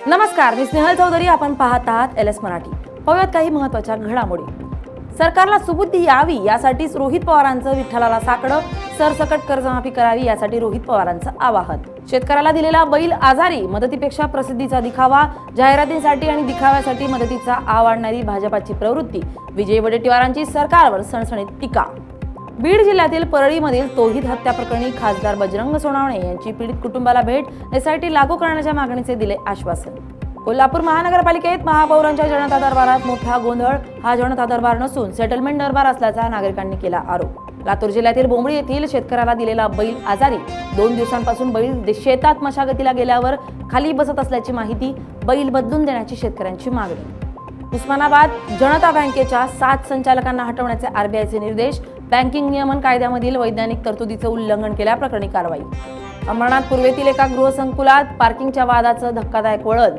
नमस्कार, मी स्नेहल चौधरी. आपण पाहत आहात LS मराठी. पाहूयात काही महत्त्वाच्या घडामोडी. सरकारला सुबुद्धी यावी यासाठीच रोहित पवारांचं विठ्ठलाला साकडं, सरसकट कर्जमाफी करावी यासाठी रोहित पवारांचं आवाहन. शेतकऱ्याला दिलेला बैल आजारी, मदतीपेक्षा प्रसिद्धीचा दिखावा, जाहिरातींसाठी आणि दिखाव्यासाठी मदतीचा आवडणारी भाजपाची प्रवृत्ती. विजय वडेट्टीवारांची सरकारवर सणसणीत टीका. बीड जिल्ह्यातील परळीमधील तौहीद हत्या प्रकरणी खासदार बजरंग सोनवणे यांची पीडित कुटुंबाला भेट, SIT लागू करण्याच्या मागणीचे दिले आश्वासन. कोल्हापूर महानगरपालिकेत महापौरांच्या जनता दरबारात मोठा गोंधळ. हा जनता दरबार नसून सेटलमेंट दरबार असल्याचा नागरिकांनी केला आरोप. लातूर जिल्ह्यातील बोंबडी येथील शेतकऱ्याला दिलेला बैल आजारी. 2 दिवसांपासून बैल शेतात मशागतीला गेल्यावर खाली बसत असल्याची माहिती. बैल बदलून देण्याची शेतकऱ्यांची मागणी. उस्मानाबाद जनता बँकेच्या 7 संचालकांना हटवण्याचे RBIचे निर्देश. बँकिंग नियमन कायद्यामधील वैधानिक तरतुदीचं उल्लंघन केल्याप्रकरणी कारवाई. अंबरनाथ पूर्वेतील एका गृहसंकुलात पार्किंगच्या वादाचं धक्कादायक वळण.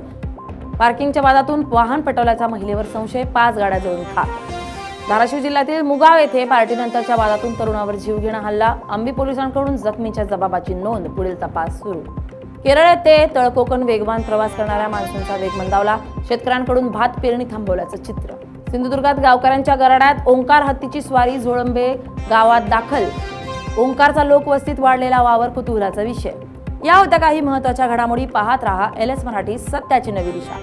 पार्किंगच्या वादातून वाहन पेटवल्याचा महिलेवर संशय. 5 गाड्या जळून खाक. धाराशिव जिल्ह्यातील मुगाव येथे पार्टीनंतरच्या वादातून तरुणावर जीवघेणा हल्ला. अंबी पोलिसांकडून जखमीच्या जबाबाची नोंद. पुढील तपास सुरू. केरळ ते तळकोकण वेगवान प्रवास करणाऱ्या मान्सूनचा वेग मंदावला. शेतकऱ्यांकडून भात पेरणी थांबवल्याचं चित्र. सिंधुदुर्गात गावकऱ्यांच्या गराड्यात ओंकार हत्तीची स्वारी. झोळंबे गावात दाखल. ओंकारचा लोकवस्तीत वाढलेला वावर कुतूहलाचा विषय. या होत्या काही महत्त्वाच्या घडामोडी. पाहत रहा LS मराठी, सत्याची नवी दिशा.